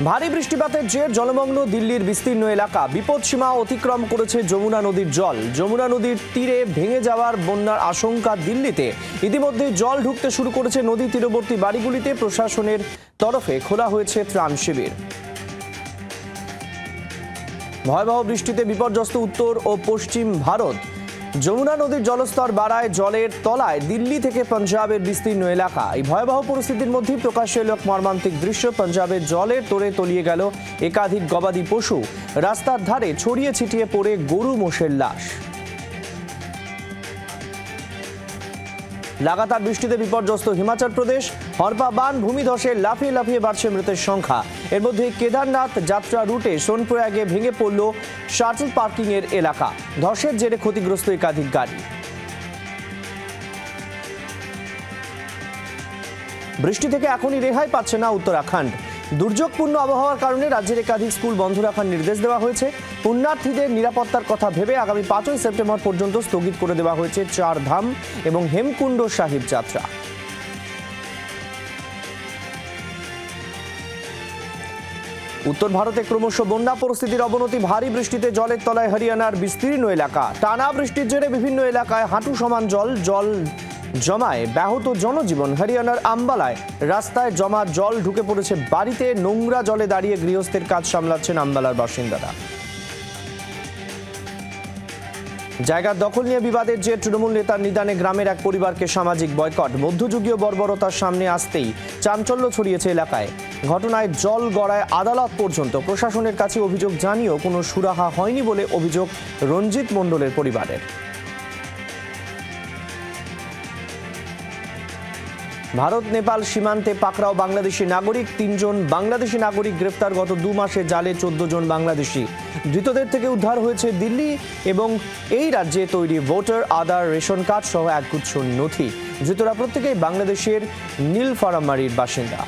ভারী বৃষ্টিপাতের জের জলমগ্ন দিল্লির বিস্তীর্ণ এলাকা। বিপদসীমা অতিক্রম করেছে যমুনা নদীর জল। যমুনা নদীর তীরে ভেঙে যাওয়ার বন্যার আশঙ্কা দিল্লিতে। ইতিমধ্যে জল ঢুকতে শুরু করেছে নদী তীরবর্তী বাড়িগুলিতে। প্রশাসনের তরফে খোলা হয়েছে ত্রাণ শিবির। ভয়াবহ বৃষ্টিতে বিপর্যস্ত উত্তর ও পশ্চিম ভারত। যমুনা নদীর জলস্তর বাড়ায় জলের তলায় দিল্লি থেকে পাঞ্জাবের বিস্তীর্ণ এলাকা। এই ভয়াবহ পরিস্থিতির মধ্যে প্রকাশ্যে এলো মর্মান্তিক দৃশ্য। পাঞ্জাবের জলের তোড়ে তলিয়ে গেল একাধিক গবাদি পশু। রাস্তার ধারে ছড়িয়ে ছিটিয়ে পড়ে গরু মোষের লাশ। লাগাতার বৃষ্টিতে বিপর্যস্ত হিমাচল প্রদেশ। হরপা বান ভূমিধসে লাফিয়ে লাফিয়ে বাড়ছে মৃতের সংখ্যা। এর মধ্যে কেদারনাথ যাত্রা রুটে সোনপ্রয়াগে ভেঙে পড়ল শাটল পার্কিং এর এলাকা। ধসের জেরে ক্ষতিগ্রস্ত একাধিক গাড়ি। বৃষ্টি থেকে এখনই রেহাই পাচ্ছে না উত্তরাখণ্ড। দুর্যোগপূর্ণ আবহাওয়ার কারণে রাজ্যের একাধিক স্কুল বন্ধ রাখার নির্দেশ দেওয়া হয়েছে। পুণ্যার্থীদের নিরাপত্তার কথা ভেবে আগামী 5ই সেপ্টেম্বর পর্যন্ত স্থগিত করে দেওয়া হয়েছে চার ধাম এবং হেমকুণ্ড সাহিব যাত্রা। উত্তর ভারতে ক্রমশ বন্যা পরিস্থিতির অবনতি। ভারী বৃষ্টিতে জলের তলায় হরিয়ানার বিস্তীর্ণ এলাকা। টানা বৃষ্টির জেরে বিভিন্ন এলাকায় হাঁটু সমান জল জমায় ব্যাহত জনজীবন। হরিয়ানার আম্বালায় রাস্তায় জমা জল ঢুকে পড়েছে বাড়িতে। নোংরা জলে দাঁড়িয়ে গৃহস্থের কাজ সামলাচ্ছেন আম্বালার বাসিন্দারা। জায়গার দখল নিয়ে বিবাদের যে তৃণমূল নেতার নিদানে গ্রামের এক পরিবারকে সামাজিক বয়কট। মধ্যযুগীয় বর্বরতার সামনে আসতেই চাঞ্চল্য ছড়িয়েছে এলাকায়। ঘটনায় জল গড়ায় আদালত পর্যন্ত। প্রশাসনের কাছে অভিযোগ জানিয়েও কোনো সুরাহা হয়নি বলে অভিযোগ রঞ্জিত মণ্ডলের পরিবারের। ভারত নেপাল সীমান্তে পাকড়াও বাংলাদেশি নাগরিক। 3 জন বাংলাদেশি নাগরিক গ্রেফতার। গত 2 মাসে জালে 14 জন বাংলাদেশি। ধৃতদের থেকে উদ্ধার হয়েছে দিল্লি এবং এই রাজ্যে তৈরি ভোটার, আধার, রেশন কার্ড সহ একগুচ্ছ নথি। ধৃতরা প্রত্যেকেই বাংলাদেশের নীলফামারীর বাসিন্দা।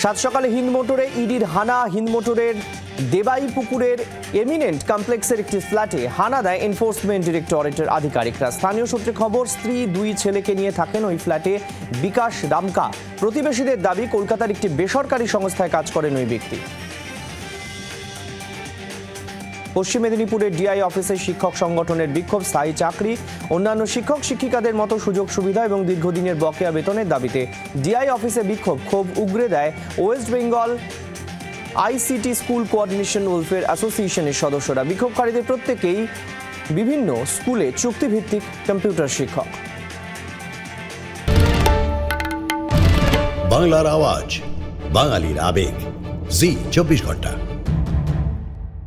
সাত সকালে হিন্দমোটরে ইডির হানা। হিন্দমোটরের দেবাইপুকুরের এমিনেন্ট কমপ্লেক্সের একটি ফ্ল্যাটে হানা দেয় এনফোর্সমেন্ট ডিরেক্টরেটের আধিকারিকরা। স্থানীয় সূত্রে খবর, স্ত্রী 2 ছেলেকে নিয়ে থাকেন ওই ফ্ল্যাটে বিকাশ রামকা। প্রতিবেশীদের দাবি, কলকাতার একটি বেসরকারি সংস্থায় কাজ করেন ওই ব্যক্তি। পশ্চিম মেদিনীপুরের ডিআই অফিসে শিক্ষক সংগঠনের বিক্ষোভ। স্থায়ী চাকরি, অন্যান্য শিক্ষক শিক্ষিকাদের মতো সুযোগ সুবিধা এবং দীর্ঘদিনের বকেয়া বেতনের দাবিতে ডিআই অফিসে বিক্ষোভ। ক্ষোভ উগরে দেয় West Bengal ICT school coordination welfare অ্যাসোসিয়েশনের সদস্যরা। বিক্ষোভকারীদের প্রত্যেকেই বিভিন্ন স্কুলে চুক্তিভিত্তিক কম্পিউটার শিক্ষক। বাংলার আওয়াজ, বাঙালির আবেগ, জি 24 ঘন্টা।